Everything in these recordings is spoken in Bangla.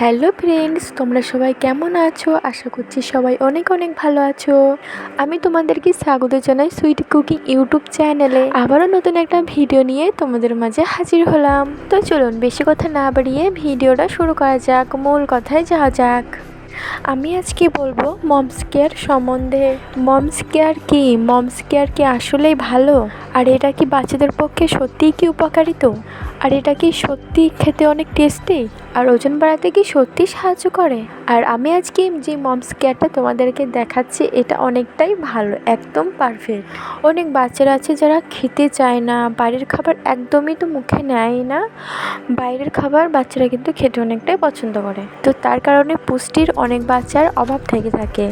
হ্যালো ফ্রেন্ডস, তোমরা সবাই কেমন আছো? আশা করছি সবাই অনেক অনেক ভালো আছো। আমি তোমাদেরকে স্বাগত জানাই সুইট কুকিং ইউটিউব চ্যানেলে। আবারও নতুন একটা ভিডিও নিয়ে তোমাদের মাঝে হাজির হলাম। তো চলুন বেশি কথা না বাড়িয়ে ভিডিওটা শুরু করা যাক, মূল কথায় যাওয়া যাক। আমি আজকে বলবো মমস কেয়ার সম্বন্ধে। মমস কেয়ার কি? মমস কেয়ার কি আসলেই ভালো? আর এটা কি বাচ্চাদের পক্ষে সত্যিই কি উপকারিত? আর এটা কি সত্যি খেতে অনেক টেস্টি? আর ওজন বাড়াতে কি সত্যি সাহায্য করে? আর আমি আজকে যে মমস কেয়ারটা তোমাদেরকে দেখাচ্ছি, এটা অনেকটাই ভালো, একদম পারফেক্ট। অনেক বাচ্চারা আছে যারা খেতে চায় না, বাইরের খাবার একদমই তো মুখে নেয় না। বাইরের খাবার বাচ্চারা কিন্তু খেতে অনেকটাই পছন্দ করে, তো তার কারণে পুষ্টির অনেক বাচ্চার অভাব থেকে থাকে।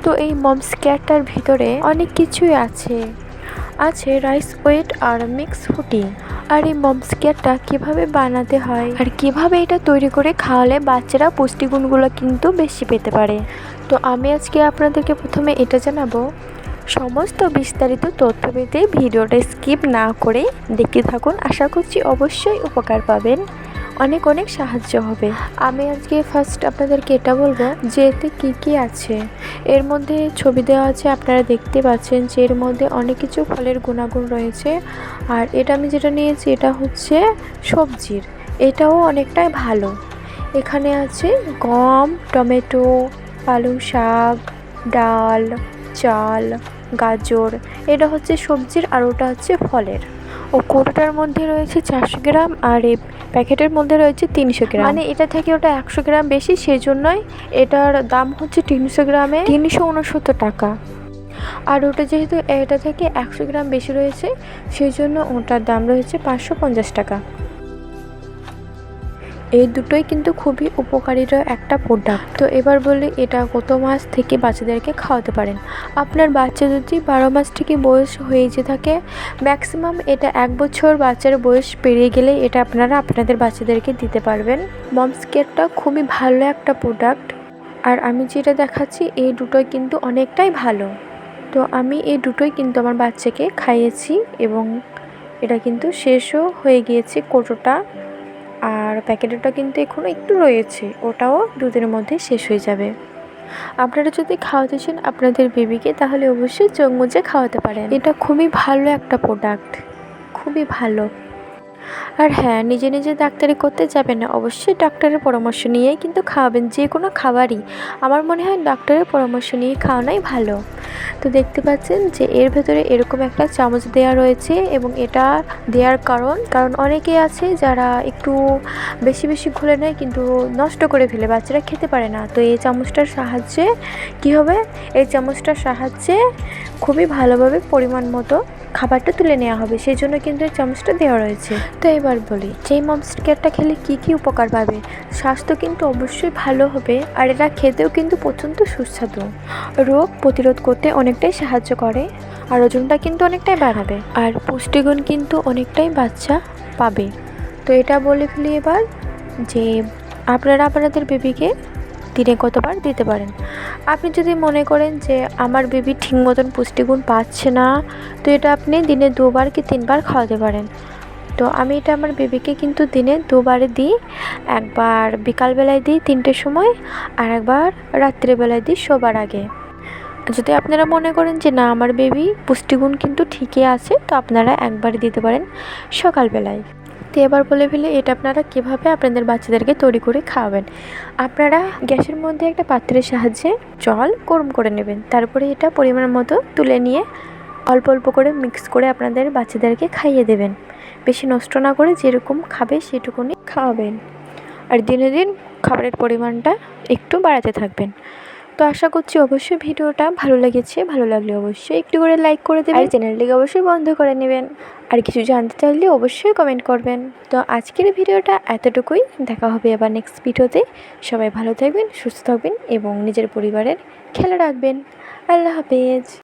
তো এই মমস কেয়ারটার ভিতরে অনেক কিছুই আছে রাইস ওয়েট আর মিক্স ফুটি। আর এই মমস কেয়ারটা কীভাবে বানাতে হয় আর কিভাবে এটা তৈরি করে খাওয়ালে বাচ্চারা পুষ্টিগুণগুলো কিন্তু বেশি পেতে পারে, তো আমি আজকে আপনাদেরকে প্রথমে এটা জানাবো। সমস্ত বিস্তারিত তথ্য পেতে ভিডিওটা স্কিপ না করে দেখতে থাকুন। আশা করছি অবশ্যই উপকার পাবেন, অনেক অনেক সাহায্য হবে। আমি আজকে ফার্স্ট আপনাদেরকে এটা বলবো যে এতে কী কী আছে। এর মধ্যে ছবি দেওয়া আছে, আপনারা দেখতে পাচ্ছেন যে এর মধ্যে অনেক কিছু ফলের গুণাগুণ রয়েছে। আর এটা আমি যেটা নিয়েছি এটা হচ্ছে সবজির, এটাও অনেকটাই ভালো। এখানে আছে গম, টমেটো, পালং শাক, ডাল, চাল, গাজর, এটা হচ্ছে সবজির আর ওটা হচ্ছে ফলের। ও কৌটোটার মধ্যে রয়েছে 400 গ্রাম আর এই প্যাকেটের মধ্যে রয়েছে 300 গ্রাম, মানে এটা থেকে ওটা 100 গ্রাম বেশি, সেই জন্যই এটার দাম হচ্ছে 300 গ্রামে 369 টাকা। আর ওটা যেহেতু এটা থেকে 100 গ্রাম বেশি রয়েছে, সেই জন্য ওটার দাম রয়েছে 550 টাকা। এই দুটোই কিন্তু খুবই উপকারীর একটা প্রোডাক্ট। তো এবার বলি এটা কত মাস থেকে বাচ্চাদেরকে খাওয়াতে পারেন। আপনার বাচ্চা যদি 12 মাস থেকে বয়স হয়ে যে থাকে, ম্যাক্সিমাম এটা 1 বছর বাচ্চার বয়স পেরিয়ে গেলে এটা আপনারা আপনাদের বাচ্চাদেরকে দিতে পারবেন। মমস কেয়ারটা খুবই ভালো একটা প্রোডাক্ট। আর আমি যেটা দেখাচ্ছি এই দুটোই কিন্তু অনেকটাই ভালো। তো আমি এই দুটোই কিন্তু আমার বাচ্চাকে খাইয়েছি এবং এটা কিন্তু শেষও হয়ে গিয়েছে কৌটোটা। আর প্যাকেটটা কিন্তু এখনও একটু রয়েছে, ওটাও দুদিনের মধ্যে শেষ হয়ে যাবে। আপনারা যদি খাওয়াতে চান আপনাদের বেবিকে, তাহলে অবশ্যই চোখ মুজে খাওয়াতে পারেন। এটা খুবই ভালো একটা প্রোডাক্ট, খুবই ভালো। আর হ্যাঁ, নিজে নিজে ডাক্তারি করতে যাবেন না, অবশ্যই ডাক্তারের পরামর্শ নিয়েই কিন্তু খাওয়াবেন। যে কোনো খাবারই আমার মনে হয় ডাক্তারের পরামর্শ নিয়ে খাওয়ানোই ভালো। তো দেখতে পাচ্ছেন যে এর ভেতরে এরকম একটা চামচ দেওয়া রয়েছে, এবং এটা দেওয়ার কারণ অনেকেই আছে যারা একটু বেশি বেশি ঘুলে নেয় কিন্তু নষ্ট করে ফেলে, বাচ্চারা খেতে পারে না। তো এই চামচটার সাহায্যে কী হবে, এই চামচটার সাহায্যে খুবই ভালোভাবে পরিমাণ মতো খাবারটা তুলে নেওয়া হবে, সেই জন্য কিন্তু এই চামচটা দেওয়া রয়েছে। তো এবার বলি যে মমস কেয়ারটা খেলে কী কী উপকার পাবে। স্বাস্থ্য কিন্তু অবশ্যই ভালো হবে, আর এটা খেতেও কিন্তু প্রচণ্ড সুস্বাদু। রোগ প্রতিরোধ করতে অনেকটাই সাহায্য করে, আর ওজনটা কিন্তু অনেকটাই বাড়াবে, আর পুষ্টিগুণ কিন্তু অনেকটাই বাচ্চা পাবে। তো এটা বলে ফেলি এবার যে আপনারা আপনাদের বেবিকে দিনে কতবার দিতে পারেন। আপনি যদি মনে করেন যে আমার বেবি ঠিক মতন পুষ্টিগুণ পাচ্ছে না, তো এটা আপনি দিনে 2বার কি 3বার খাওয়াতে পারেন। তো আমি এটা আমার বেবিকে কিন্তু দিনে 2বারে দিই। একবার বিকালবেলায় দিই 3টের সময়, আর একবার রাত্রেবেলায় দিই শোবার আগে। যদি আপনারা মনে করেন যে না আমার বেবি পুষ্টিগুণ কিন্তু ঠিকই আছে, তো আপনারা একবার দিতে পারেন সকালবেলায়। তো এবার বলে ফেলে এটা আপনারা কীভাবে আপনাদের বাচ্চাদেরকে তৈরি করে খাওয়াবেন। আপনারা গ্যাসের মধ্যে একটা পাত্রের সাহায্যে জল গরম করে নেবেন, তারপরে এটা পরিমাণ মতো তুলে নিয়ে অল্প অল্প করে মিক্স করে আপনাদের বাচ্চাদেরকে খাইয়ে দেবেন। বেশি নষ্ট না করে যেরকম খাবে সেটুকুনি খাওয়াবেন, আর দিনে দিন খাবারের পরিমাণটা একটু বাড়াতে থাকবেন। তো আশা করছি অবশ্যই ভিডিওটা ভালো লেগেছে, ভালো লাগলে অবশ্যই একটু করে লাইক করে দেবেন, আর চ্যানেলটিকে অবশ্যই বন্ধ করে নেবেন। আর কিছু জানতে চাইলে অবশ্যই কমেন্ট করবেন। তো আজকের ভিডিওটা এতটুকুই, দেখা হবে আবার নেক্সট ভিডিওতে। সবাই ভালো থাকবেন, সুস্থ থাকবেন এবং নিজের পরিবারের খেয়াল রাখবেন। আল্লাহ হাফেজ।